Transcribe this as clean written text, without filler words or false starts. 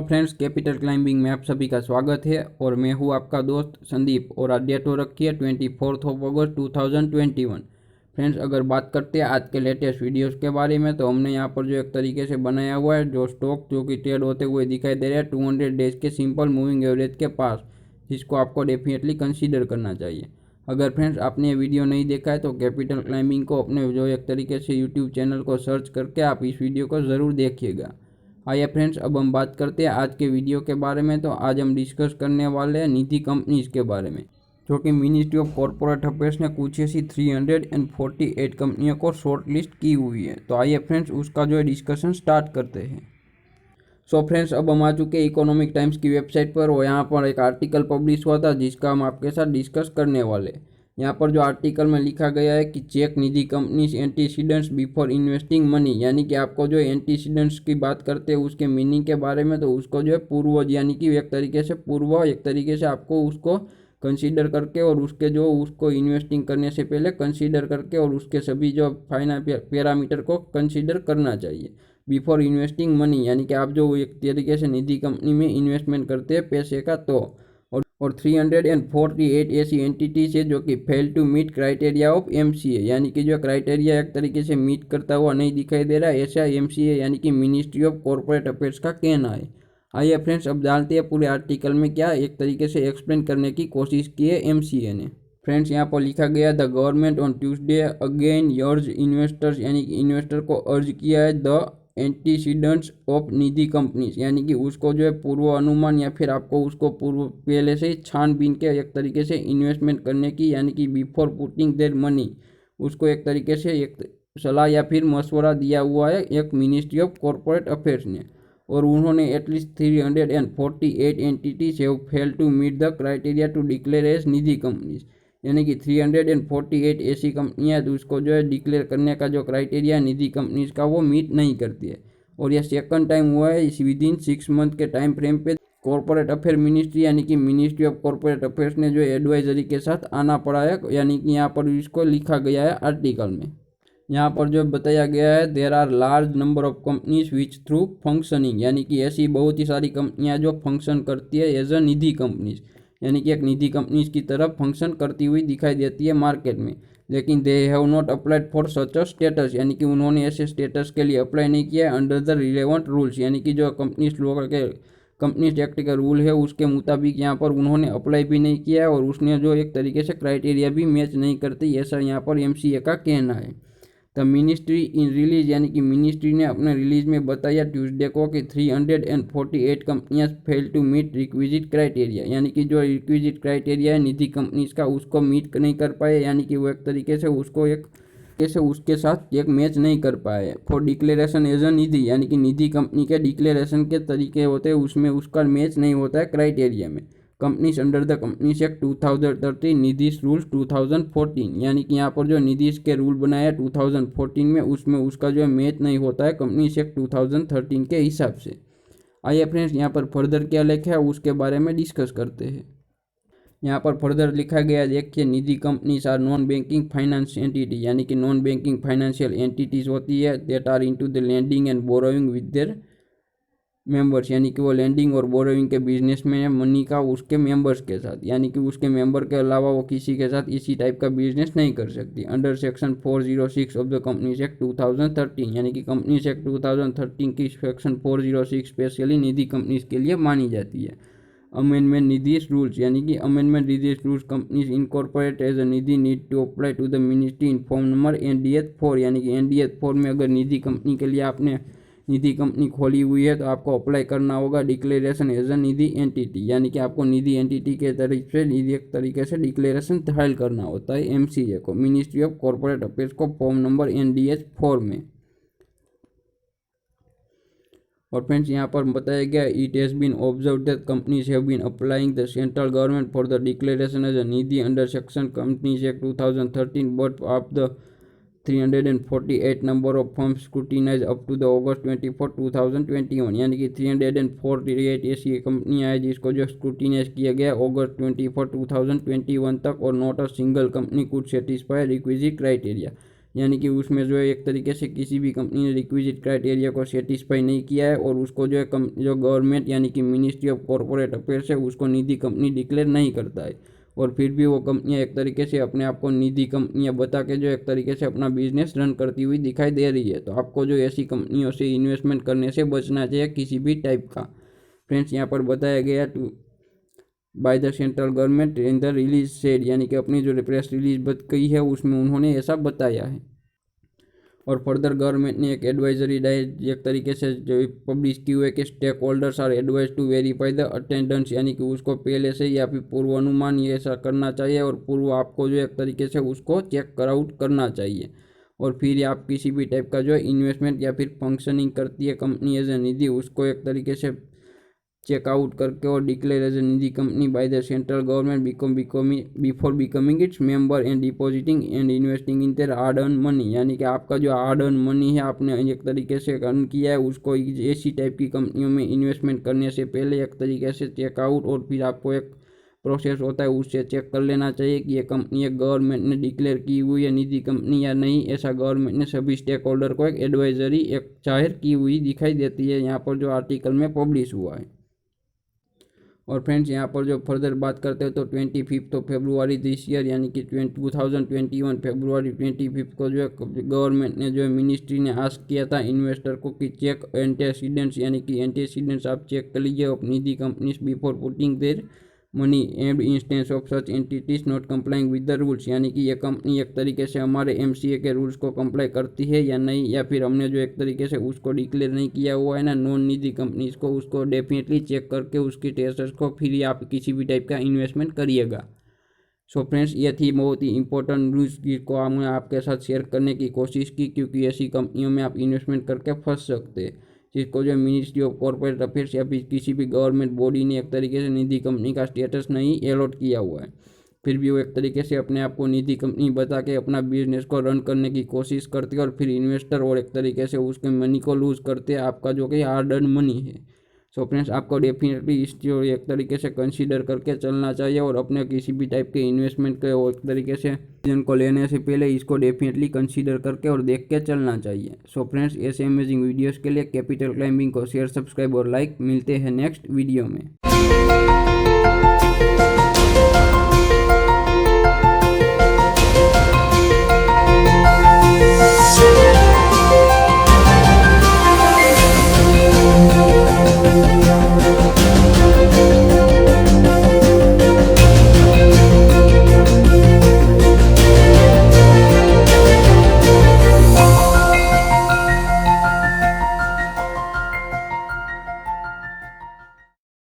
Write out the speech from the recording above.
Friends, capital climbing में आप सभी का स्वागत है और मैं हूं आपका दोस्त संदीप। और आज डेट हो रखी है 24 अगस्त 2021। फ्रेंड्स, अगर बात करते हैं आज के लेटेस्ट वीडियोस के बारे में, तो हमने यहां पर जो एक तरीके से बनाया हुआ है जो स्टॉक जो कि ट्रेड होते हुए दिखाई दे रहा है 200 डेज के सिंपल मूविंग एवरेज के पास, जिसको आपको डेफिनेटली कंसीडर करना चाहिए। अगर फ्रेंड्स आपने ये वीडियो नहीं देखा है तो कैपिटल क्लाइंबिंग को अपने जो एक तरीके से यूट्यूब चैनल को सर्च करके आप इस वीडियो को ज़रूर देखिएगा। आइए फ्रेंड्स, अब हम बात करते हैं आज के वीडियो के बारे में। तो आज हम डिस्कस करने वाले हैं निधि कंपनीज के बारे में, जो कि मिनिस्ट्री ऑफ कॉर्पोरेट अफेयर्स ने कुछ ऐसी 348 कंपनियों को शॉर्ट लिस्ट की हुई है। तो आइए फ्रेंड्स उसका जो है डिस्कशन स्टार्ट करते हैं। सो फ्रेंड्स, अब हम आ चुके हैं इकोनॉमिक टाइम्स की वेबसाइट पर और यहाँ पर एक आर्टिकल पब्लिश हुआ था जिसका हम आपके साथ डिस्कस करने वाले। यहाँ पर जो आर्टिकल में लिखा गया है कि check Nidhi companies antecedents before investing money, यानी कि आपको जो एंटीसीडेंट्स की बात करते हैं उसके मीनिंग के बारे में, तो उसको जो है पूर्वज यानी कि एक तरीके से आपको उसको कंसीडर करके और उसके जो उसको इन्वेस्टिंग करने से पहले कंसीडर करके और उसके सभी जो पैरामीटर को कंसीडर करना चाहिए बिफोर इन्वेस्टिंग मनी, यानी कि आप जो एक तरीके से निधि कंपनी में इन्वेस्टमेंट करते हैं पैसे का। तो और 348 ऐसी एंटिटीज है जो कि fail to meet criteria of MCA, यानी कि जो क्राइटेरिया एक तरीके से मीट करता हुआ नहीं दिखाई दे रहा है, ऐसा एमसीए यानी कि मिनिस्ट्री ऑफ कॉर्पोरेट अफेयर्स का कहना है। आइए फ्रेंड्स, अब जानते हैं पूरे आर्टिकल में क्या एक तरीके से एक्सप्लेन करने की कोशिश की है एमसीए ने। फ्रेंड्स, यहाँ पर लिखा गया the government on Tuesday again अर्ज इन्वेस्टर्स, यानी कि इन्वेस्टर को अर्ज किया है the antecedents of Nidhi companies, यानी कि उसको जो है पूर्व अनुमान या फिर आपको उसको पूर्व पहले से ही छानबीन के एक तरीके से इन्वेस्टमेंट करने की, यानी कि बिफोर पुटिंग देयर मनी, उसको एक तरीके से एक सलाह या फिर मशवरा दिया हुआ है एक मिनिस्ट्री ऑफ कॉर्पोरेट अफेयर्स ने। और उन्होंने at least 348 entities have fail to meet the criteria to declare as Nidhi companies, यानी कि 348 ऐसी कंपनियां उसको जो है डिक्लेयर करने का जो क्राइटेरिया निधि कंपनीज का वो मीट नहीं करती है। और यह सेकंड टाइम हुआ है इस विदिन 6 मंथ के टाइम फ्रेम पे कॉर्पोरेट अफेयर मिनिस्ट्री, यानी कि मिनिस्ट्री ऑफ कॉर्पोरेट अफेयर्स ने जो एडवाइजरी के साथ आना पड़ा है, यानी कि यहाँ पर इसको लिखा गया है आर्टिकल में। यहाँ पर जो बताया गया है there are large number of companies which through functioning, यानी कि ऐसी बहुत ही सारी कंपनियाँ जो फंक्शन करती है एज अ निधि कंपनीज, यानी कि एक निधि कंपनीज की तरफ फंक्शन करती हुई दिखाई देती है मार्केट में, लेकिन they have not applied for such a status, यानी कि उन्होंने ऐसे स्टेटस के लिए अप्लाई नहीं किया है अंडर द रिलेवेंट रूल्स, यानी कि जो कंपनीज एक्ट का रूल है उसके मुताबिक यहाँ पर उन्होंने अप्लाई भी नहीं किया है और उसने जो एक तरीके से क्राइटेरिया भी मैच नहीं करती, ऐसा यहाँ पर एमसीए का कहना है। द मिनिस्ट्री इन रिलीज, यानी कि मिनिस्ट्री ने अपने रिलीज में बताया ट्यूसडे को कि 348 कंपनियां fail to meet requisite criteria, यानी कि जो रिक्विजिट क्राइटेरिया है निधि कंपनीज का उसको मीट नहीं कर पाए, यानी कि वो एक तरीके से उसको उसके साथ एक मैच नहीं कर पाए फॉर डिक्लेरेशन एज अ निधि, यानी कि निधि कंपनी के डिक्लेरेशन के तरीके होते हैं उसमें उसका मैच नहीं होता है क्राइटेरिया में। Companies under the companies act 2013 Nidhis rules 2014, यानी कि यहाँ पर जो निधिस के रूल बनाया 2014 में उसमें उसका जो मैच नहीं होता है कंपनीज एक्ट 2013 के हिसाब से। आइए फ्रेंड्स, यहाँ पर फर्दर क्या लिखा है उसके बारे में डिस्कस करते हैं। यहाँ पर फर्दर लिखा गया देखिए, Nidhi companies are non banking finance entity, यानी कि नॉन बैंकिंग फाइनेंशियल एंटिटीज होती है that are into the lending and borrowing with their members, यानी कि वो लैंडिंग और बोरोइंग के बिजनेस में मनी का उसके मेंबर्स के साथ, यानी कि उसके मेंबर के अलावा वो किसी के साथ इसी टाइप का बिजनेस नहीं कर सकती under section 406 of the companies act 2013, यानी कि कंपनीज एक्ट 2013 की सेक्शन 406 स्पेशली निधि कंपनीज के लिए मानी जाती है। अमेंडमेंट निधिस रूल्स, यानी कि amendment Nidhis rules companies incorporate as a Nidhi need to apply to the ministry in form number NDS-4, यानी कि NDS-4 में अगर निधि कंपनी के लिए आपने निधि कंपनी खोली हुई है तो आपको अप्लाई करना होगा declaration as a Nidhi entity, यानी कि आपको निधि एंटिटी के तरफ से एक तरीके से डिक्लेरेशन फाइल करना होता है एमसीए को, मिनिस्ट्री ऑफ कॉर्पोरेट अफेयर्स को फॉर्म नंबर NDS-4 में। और फ्रेंड्स, यहाँ पर बताया गया it has been observe that companies have been applying the central government for the declaration as a Nidhi under section companies act 2013 but of the 348 number of firms scrutinize up to the August 24, 2021, यानी कि 348 ऐसी कंपनियां हैं जिसको जो scrutinise किया गया August 24, 2021 तक, और not a single company could satisfy requisite criteria, यानी कि उसमें जो है एक तरीके से किसी भी कंपनी ने रिक्विजिट क्राइटेरिया को सेटिस्फाई नहीं किया है और उसको जो है जो गवर्नमेंट यानी कि मिनिस्ट्री ऑफ कॉरपोरेट अफेयर्स है उसको निधि कंपनी डिक्लेयर नहीं करता है, और फिर भी वो कंपनियां एक तरीके से अपने आप को निधि कंपनियां बता के जो एक तरीके से अपना बिजनेस रन करती हुई दिखाई दे रही है। तो आपको जो ऐसी कंपनियों से इन्वेस्टमेंट करने से बचना चाहिए किसी भी टाइप का। फ्रेंड्स यहाँ पर बताया गया bye the central government in the release said, यानी कि अपनी जो प्रेस रिलीज कही है उसमें उन्होंने ऐसा बताया है। और फर्दर गवर्नमेंट ने एक एडवाइजरी डायरेक्ट एक तरीके से जो पब्लिश की हुई है कि stakeholders are advise to verify the attendance, यानी कि उसको पहले से या फिर पूर्व अनुमान ये ऐसा करना चाहिए और पूर्व आपको जो एक तरीके से उसको चेक आउट करना चाहिए। और फिर आप किसी भी टाइप का जो है इन्वेस्टमेंट या फिर फंक्शनिंग करती है कंपनी एज ए निधि उसको एक तरीके से चेकआउट करके और declare as a Nidhi company by the central government before becoming its member and depositing and investing in their hard earn money, यानी कि आपका जो हार्ड अर्न मनी है आपने एक तरीके से अर्न किया है उसको ऐसी टाइप की कंपनियों में इन्वेस्टमेंट करने से पहले एक तरीके से चेकआउट और फिर आपको एक प्रोसेस होता है उससे चेक कर लेना चाहिए कि ये कंपनी एक गवर्नमेंट ने डिक्लेयर की हुई है निधि कंपनी या नहीं। ऐसा गवर्नमेंट ने सभी स्टेक होल्डर को एक एडवाइजरी एक जाहिर की हुई दिखाई देती है यहाँ पर जो आर्टिकल में पब्लिश हुआ है। और फ्रेंड्स यहाँ पर जो फर्दर बात करते हैं तो 25 फरवरी दिस ईयर यानी कि 2021 फरवरी 25 को जो है गवर्नमेंट ने जो है मिनिस्ट्री ने आस्क किया था इन्वेस्टर को कि चेक एंटीसीडेंट्स, यानी कि एंटीसीडेंट्स आप चेक कर लीजिए of Nidhi companies before putting their money and instance of such entities not complying with the rules, यानी कि ये कंपनी एक तरीके से हमारे एमसीए के रूल्स को कंप्लाई करती है या नहीं, या फिर हमने जो एक तरीके से उसको डिक्लेयर नहीं किया हुआ है ना नॉन निधि कंपनीज को, उसको डेफिनेटली चेक करके उसकी टेस्टर्स को फिर आप किसी भी टाइप का इन्वेस्टमेंट करिएगा। सो फ्रेंड्स ये थी बहुत ही इंपॉर्टेंट न्यूज़ जिसको हमने आपके साथ शेयर करने की कोशिश की, क्योंकि ऐसी कंपनियों में आप इन्वेस्टमेंट करके फंस सकते हैं जिसको जो मिनिस्ट्री ऑफ कॉर्पोरेट अफेयर्स या फिर किसी भी गवर्नमेंट बॉडी ने एक तरीके से निधि कंपनी का स्टेटस नहीं अलॉट किया हुआ है, फिर भी वो एक तरीके से अपने आप को निधि कंपनी बता के अपना बिजनेस को रन करने की कोशिश करती है और फिर इन्वेस्टर और एक तरीके से उसके मनी को लूज़ करते हैं, आपका जो कि हार्ड अर्न मनी है। सो फ्रेंड्स आपको डेफिनेटली इस चीज़ एक तरीके से कंसीडर करके चलना चाहिए और अपने किसी भी टाइप के इन्वेस्टमेंट के एक तरीके से डिसीजन को लेने से पहले इसको डेफिनेटली कंसीडर करके और देख के चलना चाहिए। सो फ्रेंड्स ऐसे अमेजिंग वीडियोस के लिए कैपिटल क्लाइंबिंग को शेयर, सब्सक्राइब और लाइक। मिलते हैं नेक्स्ट वीडियो में।